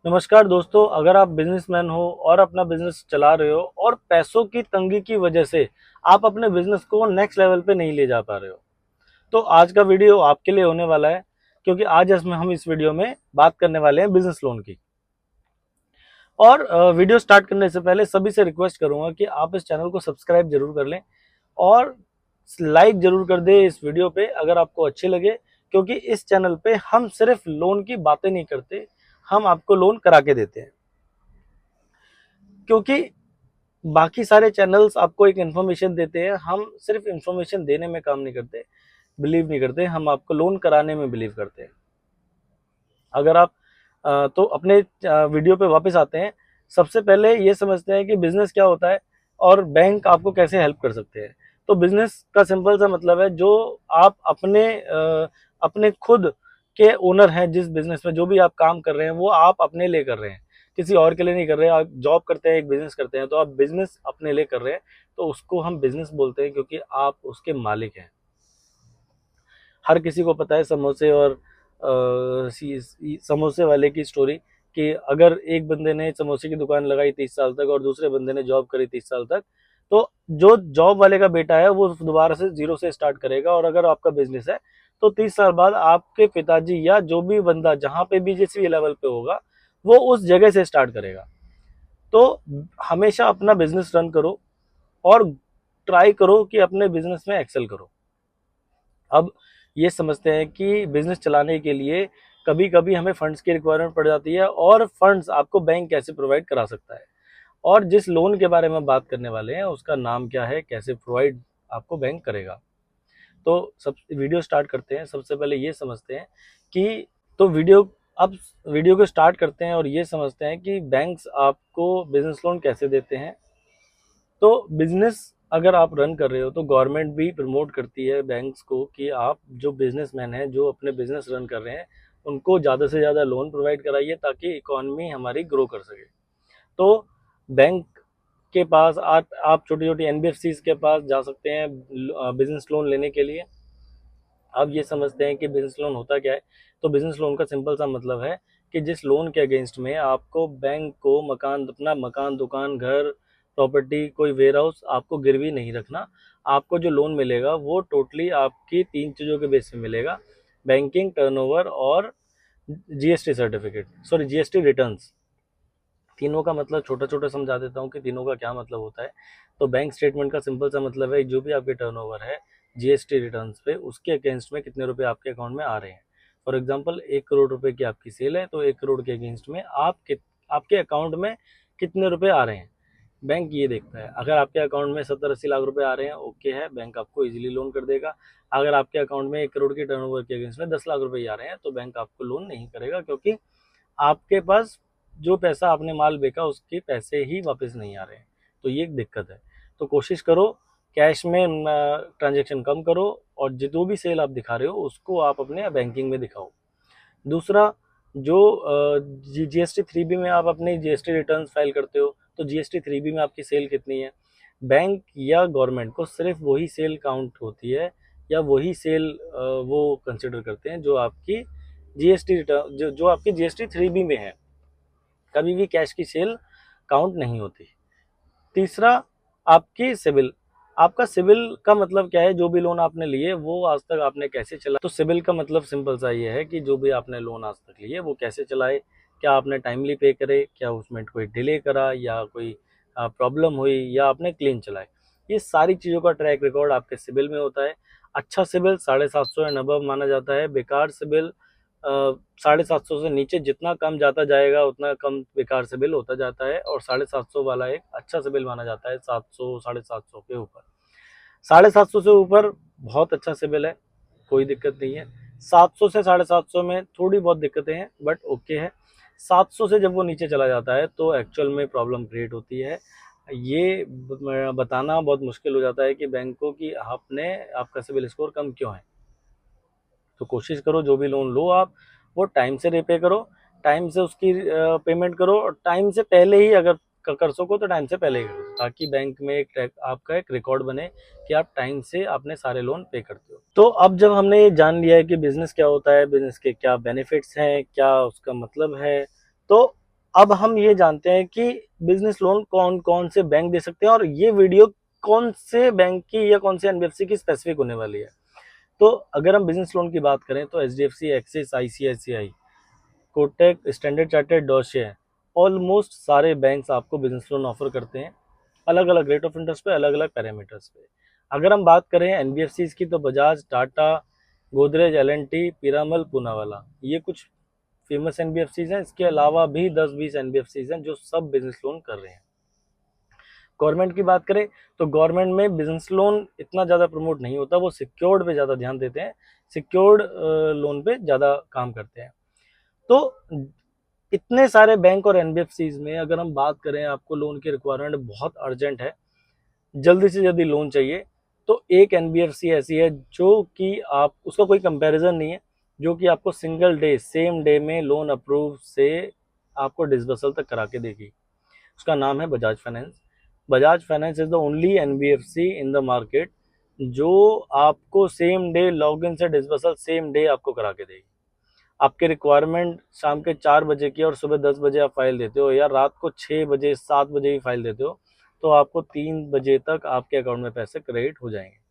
नमस्कार दोस्तों, अगर आप बिजनेसमैन हो और अपना बिजनेस चला रहे हो और पैसों की तंगी की वजह से आप अपने बिजनेस को नेक्स्ट लेवल पे नहीं ले जा पा रहे हो, तो आज का वीडियो आपके लिए होने वाला है। क्योंकि आज इसमें हम इस वीडियो में बात करने वाले हैं बिजनेस लोन की। और वीडियो स्टार्ट करने से पहले सभी से रिक्वेस्ट करूंगा कि आप इस चैनल को सब्सक्राइब जरूर कर लें और लाइक जरूर कर दें इस वीडियो पे अगर आपको अच्छे लगे। क्योंकि इस चैनल पे हम सिर्फ लोन की बातें नहीं करते, हम आपको लोन करा के देते हैं। क्योंकि बाकी सारे चैनल्स आपको एक इन्फॉर्मेशन देते हैं, हम सिर्फ इन्फॉर्मेशन देने में काम नहीं करते, बिलीव नहीं करते, हम आपको लोन कराने में बिलीव करते हैं। अगर आप तो अपने वीडियो पे वापस आते हैं। सबसे पहले ये समझते हैं कि बिजनेस क्या होता है और बैंक आपको कैसे हेल्प कर सकते हैं। तो बिजनेस का सिंपल सा मतलब है जो आप अपने खुद के ओनर हैं। जिस बिजनेस में जो भी आप काम कर रहे हैं वो आप अपने लिए कर रहे हैं, किसी और के लिए नहीं कर रहे हैं। आप जॉब करते हैं, एक बिजनेस करते हैं, तो आप बिजनेस अपने लिए कर रहे हैं, तो उसको हम बिजनेस बोलते हैं क्योंकि आप उसके मालिक हैं। हर किसी को पता है समोसे और समोसे वाले की स्टोरी, कि अगर एक बंदे ने समोसे की दुकान लगाई 30 साल तक और दूसरे बंदे ने जॉब करी 30 साल तक, तो जो जॉब वाले का बेटा है वो दोबारा से जीरो से स्टार्ट करेगा। और अगर आपका बिजनेस है तो 30 साल बाद आपके पिताजी या जो भी बंदा जहां पे भी जिस भी लेवल पे होगा वो उस जगह से स्टार्ट करेगा। तो हमेशा अपना बिजनेस रन करो और ट्राई करो कि अपने बिजनेस में एक्सेल करो। अब ये समझते हैं कि बिजनेस चलाने के लिए कभी कभी हमें फंड्स की रिक्वायरमेंट पड़ जाती है और फंड्स आपको बैंक कैसे प्रोवाइड करा सकता है। और जिस लोन के बारे में बात करने वाले हैं उसका नाम क्या है, कैसे प्रोवाइड आपको बैंक करेगा। तो सब वीडियो स्टार्ट करते हैं। सबसे पहले ये समझते हैं कि तो वीडियो अब वीडियो को स्टार्ट करते हैं और ये समझते हैं कि बैंक्स आपको बिजनेस लोन कैसे देते हैं। तो बिजनेस अगर आप रन कर रहे हो तो गवर्नमेंट भी प्रमोट करती है बैंक्स को कि आप जो बिजनेसमैन हैं जो अपने बिजनेस रन कर रहे हैं उनको ज़्यादा से ज़्यादा लोन प्रोवाइड कराइए ताकि इकोनॉमी हमारी ग्रो कर सके। तो बैंक के पास आप छोटी छोटी एनबीएफसीज के पास जा सकते हैं बिजनेस लोन लेने के लिए। अब ये समझते हैं कि बिजनेस लोन होता क्या है। तो बिजनेस लोन का सिंपल सा मतलब है कि जिस लोन के अगेंस्ट में आपको बैंक को अपना मकान, दुकान, घर, प्रॉपर्टी, कोई वेयर हाउस आपको गिरवी नहीं रखना। आपको जो लोन मिलेगा वो टोटली आपकी तीन चीज़ों के बेस पे मिलेगा: बैंकिंग, टर्नओवर और GST certificate, sorry GST returns. तीनों का मतलब छोटा छोटा समझा देता हूँ कि तीनों का क्या मतलब होता है। तो बैंक स्टेटमेंट का सिंपल सा मतलब है जो भी आपके टर्नओवर है जीएसटी रिटर्न्स पे उसके अगेंस्ट में कितने रुपए आपके अकाउंट में आ रहे हैं। फॉर एग्जांपल 1 करोड़ रुपए की आपकी सेल है तो 1 करोड़ के अगेंस्ट में आपके अकाउंट में कितने रुपए आ रहे हैं, बैंक ये देखता है। अगर आपके अकाउंट में 70-80 लाख रुपए आ रहे हैं, ओके है, बैंक आपको इजीली लोन कर देगा। अगर आपके अकाउंट में 1 करोड़ की टर्नओवर के अगेंस्ट में 10 लाख रुपए ही आ रहे हैं तो बैंक आपको लोन नहीं करेगा, क्योंकि आपके पास जो पैसा आपने माल बेचा उसके पैसे ही वापस नहीं आ रहे हैं। तो ये एक दिक्कत है। तो कोशिश करो कैश में ट्रांजेक्शन कम करो और जो भी सेल आप दिखा रहे हो उसको आप अपने बैंकिंग में दिखाओ। दूसरा, जो जीएसटी 3B में आप अपने जीएसटी रिटर्न्स फाइल करते हो तो जीएसटी 3B में आपकी सेल कितनी है, बैंक या गवर्नमेंट को सिर्फ वही सेल काउंट होती है या वही सेल वो कंसिडर करते हैं जो आपकी जीएसटी रिटर्न जो आपकी जीएसटी 3B में है। कभी भी कैश की सेल काउंट नहीं होती। तीसरा, आपकी सिविल। आपका सिविल का मतलब क्या है, जो भी लोन आपने लिए वो आज तक आपने कैसे चला। तो सिविल का मतलब सिंपल सा ये है कि जो भी आपने लोन आज तक लिए वो कैसे चलाए, क्या आपने टाइमली पे करे, क्या उसमें कोई डिले करा या कोई प्रॉब्लम हुई या आपने क्लीन चलाए। ये सारी चीज़ों का ट्रैक रिकॉर्ड आपके सिविल में होता है। अच्छा सिविल 750 एंड अबव माना जाता है। बेकार सिविल 750 से नीचे जितना कम जाता जाएगा उतना कम बेकार सिविल होता जाता है, और 750 वाला एक अच्छा सिविल माना जाता है। 700 750 के ऊपर, 750 से ऊपर बहुत अच्छा सिविल है, कोई दिक्कत नहीं है। 700 से 750 में थोड़ी बहुत दिक्कतें हैं बट ओके है। 700 से जब वो नीचे चला जाता है तो एक्चुअल में प्रॉब्लम क्रिएट होती है। ये बताना बहुत मुश्किल हो जाता है कि बैंक को कि आपका सिविल स्कोर कम क्यों है। तो कोशिश करो जो भी लोन लो आप वो टाइम से रिपे करो, टाइम से उसकी पेमेंट करो, और टाइम से पहले ही अगर कर सको तो टाइम से पहले ही करो, ताकि बैंक में आपका एक रिकॉर्ड बने कि आप टाइम से अपने सारे लोन पे करते हो। तो अब जब हमने ये जान लिया है कि बिजनेस क्या होता है, बिजनेस के क्या बेनिफिट्स हैं, क्या उसका मतलब है, तो अब हम ये जानते हैं कि बिजनेस लोन कौन कौन से बैंक दे सकते हैं, और ये वीडियो कौन से बैंक की या कौन से एनबीएफसी की स्पेसिफिक होने वाली है। तो अगर हम बिजनेस लोन की बात करें तो HDFC, Axis, ICICI, Kotak, Standard Chartered, Deutsche, almost सारे बैंक्स आपको बिजनेस लोन ऑफर करते हैं, अलग अलग रेट ऑफ इंटरेस्ट पे, अलग अलग पैरामीटर्स पे। अगर हम बात करें एनबीएफसी की तो बजाज, टाटा, गोदरेज, एल&टी, पीरामल, पूनावाला, ये कुछ फेमस एनबीएफसीज हैं। इसके अलावा भी 10-20 एनबीएफसीज हैं जो सब बिजनेस लोन कर रहे हैं। गवर्नमेंट की बात करें तो गवर्नमेंट में बिजनेस लोन इतना ज़्यादा प्रमोट नहीं होता, वो सिक्योर्ड पे ज़्यादा ध्यान देते हैं, सिक्योर्ड लोन पे ज़्यादा काम करते हैं। तो इतने सारे बैंक और एनबीएफसीज में अगर हम बात करें, आपको लोन की रिक्वायरमेंट बहुत अर्जेंट है, जल्दी से जल्दी लोन चाहिए, तो एक एनबीएफसी ऐसी है जो कि आप उसका कोई कंपैरिजन नहीं है, जो कि आपको सिंगल डे, सेम डे में लोन अप्रूव से आपको डिसबर्सल तक करा के देगी। उसका नाम है Bajaj finance. Bajaj finance is the only NBFC in the market जो आपको सेम डे लॉगिन से डिसबर्सल सेम डे आपको करा के देगी। आपकी रिक्वायरमेंट शाम के 4 बजे की और सुबह 10 बजे आप फाइल देते हो, या रात को 6 बजे 7 बजे ही फाइल देते हो, तो आपको 3 बजे तक आपके अकाउंट में पैसे क्रेडिट हो जाएंगे।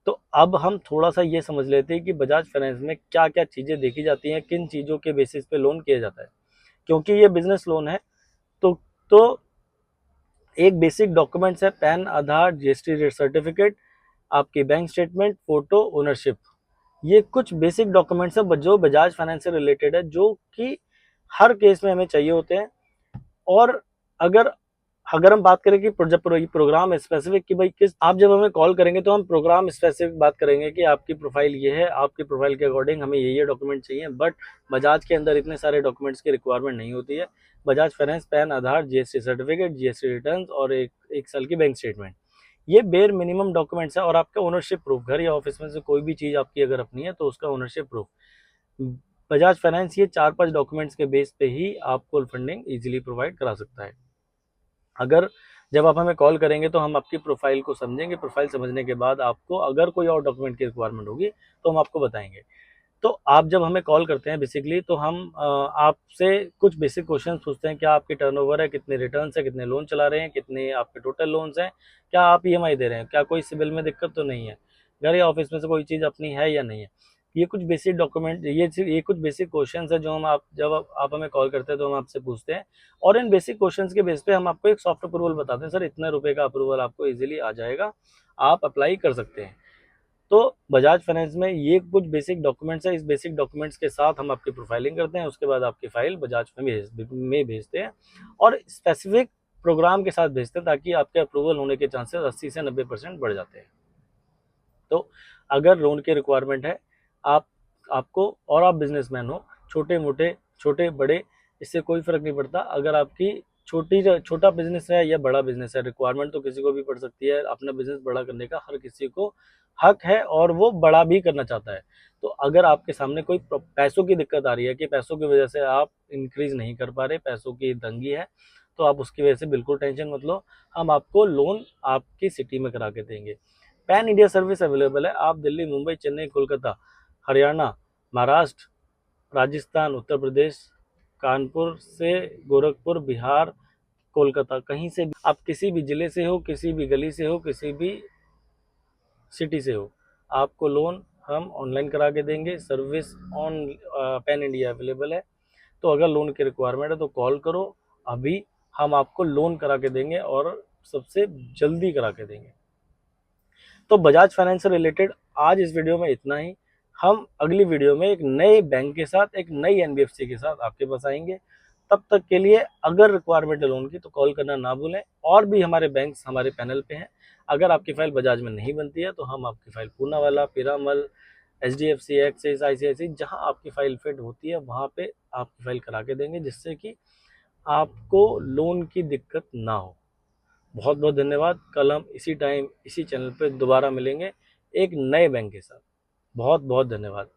तो अब हम थोड़ा सा ये समझ लेते हैं कि बजाज फाइनेंस में क्या क्या चीज़ें देखी जाती हैं, किन चीज़ों के बेसिस पे लोन किया जाता है। क्योंकि ये बिजनेस लोन है, तो तो एक बेसिक डॉक्यूमेंट्स है पैन, आधार, जीएसटी सर्टिफिकेट, आपकी बैंक स्टेटमेंट, फोटो, ओनरशिप। ये कुछ बेसिक डॉक्यूमेंट्स हैं जो बजाज फाइनेंस से रिलेटेड है, जो कि हर केस में हमें चाहिए होते हैं। और अगर अगर हम बात करें कि जब प्रोग्राम स्पेसिफिक कि भाई किस, आप जब हमें कॉल करेंगे तो हम प्रोग्राम स्पेसिफिक बात करेंगे कि आपकी प्रोफाइल ये है, आपकी प्रोफाइल के अकॉर्डिंग हमें ये डॉक्यूमेंट चाहिए। बट बजाज के अंदर इतने सारे डॉक्यूमेंट्स की रिक्वायरमेंट नहीं होती है। बजाज फाइनेंस पैन, आधार, जीएसटी सर्टिफिकेट, जीएसटी रिटर्न और एक साल की बैंक स्टेटमेंट, ये बेर मिनिमम डॉक्यूमेंट्स है। और आपका ओनरशिप प्रूफ, घर या ऑफिस में से कोई भी चीज़ आपकी अगर अपनी है तो उसका ओनरशिप प्रूफ। बजाज फाइनेंस ये 4-5 डॉक्यूमेंट्स के बेस पे ही आपको फंडिंग इजीली प्रोवाइड करा सकता है। अगर जब आप हमें कॉल करेंगे तो हम आपकी प्रोफाइल को समझेंगे, प्रोफाइल समझने के बाद आपको अगर कोई और डॉक्यूमेंट की रिक्वायरमेंट होगी तो हम आपको बताएंगे। तो आप जब हमें कॉल करते हैं बेसिकली, तो हम आपसे कुछ बेसिक क्वेश्चन पूछते हैं। क्या आपकी टर्नओवर है, कितने रिटर्न्स है, कितने लोन चला रहे हैं, कितने आपके टोटल लोन्स हैं, क्या आप ईएमआई दे रहे हैं, क्या कोई सिबिल में दिक्कत तो नहीं है, घर या ऑफिस में से कोई चीज़ अपनी है या नहीं है। ये कुछ बेसिक डॉक्यूमेंट, ये कुछ बेसिक क्वेश्चंस है जो हम आप जब आप हमें कॉल करते हैं तो हम आपसे पूछते हैं। और इन बेसिक क्वेश्चंस के बेस पे हम आपको एक सॉफ्ट अप्रूवल बताते हैं, सर इतने रुपए का अप्रूवल आपको इजीली आ जाएगा, आप अप्लाई कर सकते हैं। तो बजाज फाइनेंस में ये कुछ बेसिक डॉक्यूमेंट्स है, इस बेसिक डॉक्यूमेंट्स के साथ हम आपकी प्रोफाइलिंग करते हैं, उसके बाद आपकी फाइल बजाज में भेजते हैं, और स्पेसिफिक प्रोग्राम के साथ भेजते हैं ताकि आपके अप्रूवल होने के चांसेस 80 से 90% बढ़ जाते हैं। तो अगर लोन की रिक्वायरमेंट है, आप आपको और आप बिजनेसमैन हो, छोटे मोटे, छोटे बड़े, इससे कोई फर्क नहीं पड़ता। अगर आपकी छोटा बिजनेस है या बड़ा बिजनेस है, रिक्वायरमेंट तो किसी को भी पड़ सकती है। अपना बिजनेस बड़ा करने का हर किसी को हक है और वो बड़ा भी करना चाहता है। तो अगर आपके सामने कोई पैसों की दिक्कत आ रही है कि पैसों की वजह से आप इंक्रीज नहीं कर पा रहे, पैसों की तंगी है, तो आप उसकी वजह से बिल्कुल टेंशन मत लो, हम आपको लोन आपकी सिटी में करा के देंगे। पैन इंडिया सर्विस अवेलेबल है। आप दिल्ली, मुंबई, चेन्नई, कोलकाता, हरियाणा, महाराष्ट्र, राजस्थान, उत्तर प्रदेश, कानपुर से गोरखपुर, बिहार, कोलकाता, कहीं से भी आप किसी भी ज़िले से हो, किसी भी गली से हो, किसी भी सिटी से हो, आपको लोन हम ऑनलाइन करा के देंगे। Service on pan India available है। तो अगर लोन की रिक्वायरमेंट है तो कॉल करो अभी, हम आपको लोन करा के देंगे और सबसे जल्दी करा के देंगे। तो बजाज फाइनेंस से रिलेटेड आज इस वीडियो में इतना ही। हम अगली वीडियो में एक नए बैंक के साथ, एक नई एनबीएफसी के साथ आपके पास आएंगे। तब तक के लिए अगर रिक्वायरमेंट है लोन की तो कॉल करना ना भूलें। और भी हमारे बैंक्स हमारे पैनल पे हैं। अगर आपकी फाइल बजाज में नहीं बनती है तो हम आपकी file Poonawalla, Piramal, HDFC, Axis, ICIC, जहां आपकी फाइल फिट होती है वहां पे आपकी फाइल करा के देंगे, जिससे कि आपको लोन की दिक्कत ना हो। बहुत बहुत धन्यवाद। कल हम इसी टाइम इसी चैनल पे दोबारा मिलेंगे एक नए बैंक के साथ। बहुत बहुत धन्यवाद।